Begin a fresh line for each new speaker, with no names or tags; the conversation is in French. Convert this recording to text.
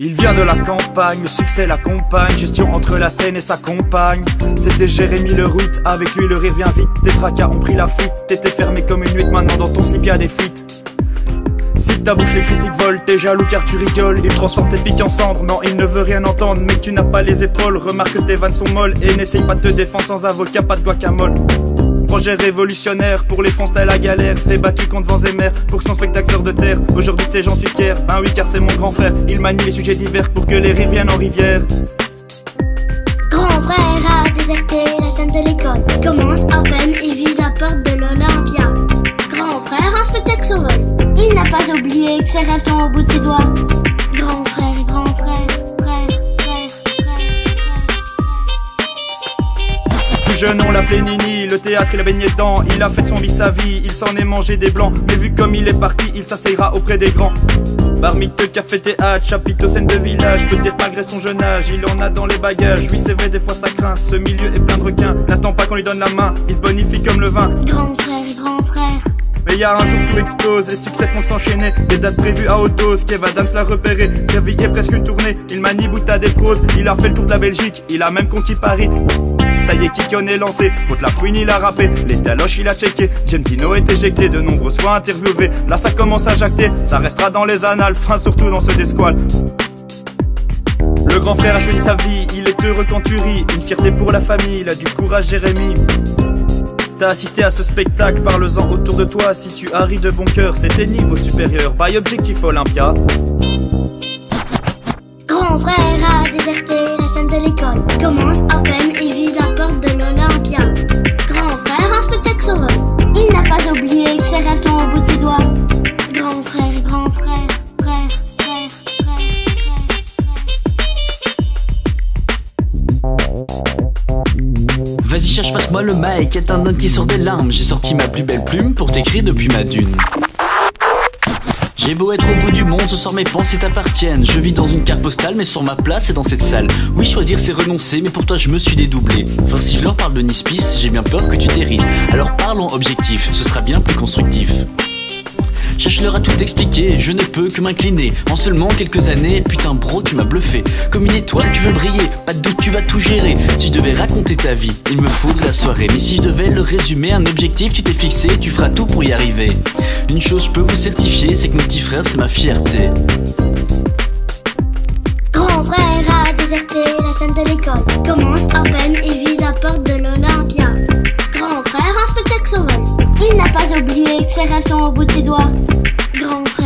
Il vient de la campagne, le succès l'accompagne. Gestion entre la scène et sa compagne. C'était Jérémy le route, avec lui le rire vient vite. Tes tracas ont pris la fuite, t'étais fermé comme une huître. Maintenant dans ton slip y'a des fuites. Si ta bouche les critiques volent, t'es jaloux car tu rigoles. Il transforme tes pics en cendres, non il ne veut rien entendre. Mais tu n'as pas les épaules, remarque que tes vannes sont molles. Et n'essaye pas de te défendre sans avocat, pas de guacamole. Projet révolutionnaire, pour les fonds c'était la galère. S'est battu contre vents et mers, pour son spectacle sort de terre. Aujourd'hui de ces j'en suis fier, ben oui car c'est mon grand frère. Il manie les sujets divers pour que les rires viennent en rivière.
Grand frère a déserté la scène de l'école. Commence à peine et vise la porte de l'Olympia. Grand frère en spectacle s'envole. Il n'a pas oublié que ses rêves sont au bout de ses doigts. Grand frère, grand frère, frère.
Plus jeune on l'appelait Nini, le théâtre il a baigné dedans. Il a fait son vie sa vie, il s'en est mangé des blancs. Mais vu comme il est parti, il s'asseyera auprès des grands. Barmite, café, théâtre, chapiteau, scène de village. Peut-être malgré son jeune âge, il en a dans les bagages. Oui c'est vrai, des fois ça craint, ce milieu est plein de requins. N'attends pas qu'on lui donne la main, il se bonifie comme le vin.
Grand frère, grand frère.
Mais y'a un jour tout explose, les succès font s'enchaîner. Des dates prévues à haute dose, Kev Adams l'a repéré. Sa vie est presque une tournée, il manie boutade des pros. Il a fait le tour de la Belgique, il a même conquis Paris. Ça y est, Kikon est lancé, contre la fouine il a rappé. Les taloches il a checké, James Dino est éjecté. De nombreuses fois interviewé, là ça commence à jacter. Ça restera dans les annales, fin surtout dans ce Desqual. Le grand frère a choisi sa vie, il est heureux quand tu ris. Une fierté pour la famille, il a du courage Jérémy. T'as assisté à ce spectacle, parle-en autour de toi. Si tu as ri de bon cœur, c'était niveau supérieur. By Objectif Olympia.
Grand frère a déserté la scène de l'école. Commence à peine et vise la porte de l'Olympia. Grand frère en spectacle s'envole. Il n'a pas oublié que ses rêves sont au bout de ses doigts. Grand frère, grand frère, frère, frère, frère,
Vas-y cherche pas moi le mic, est un homme qui sort des larmes. J'ai sorti ma plus belle plume pour t'écrire depuis ma dune. J'ai beau être au bout du monde, ce soir mes pensées t'appartiennent. Je vis dans une carte postale mais sur ma place et dans cette salle. Oui choisir c'est renoncer mais pour toi je me suis dédoublé. Enfin si je leur parle de Nispice, j'ai bien peur que tu t'hérisses. Alors parlons objectif, ce sera bien plus constructif. Cherche-leur à tout expliquer, je ne peux que m'incliner. En seulement quelques années, putain bro tu m'as bluffé. Comme une étoile tu veux briller, pas de doute tu vas tout gérer. Si je devais raconter ta vie, il me faudrait la soirée. Mais si je devais le résumer, un objectif tu t'es fixé, tu feras tout pour y arriver. Une chose je peux vous certifier, c'est que mon petit frère c'est ma fierté.
Grand frère a déserté la scène de l'école. Commence à peine et vise la porte de l'Olympia. Grand frère en spectacle s'envole. Il n'a pas oublié que ses rêves sont au bout de ses doigts. Grand frère.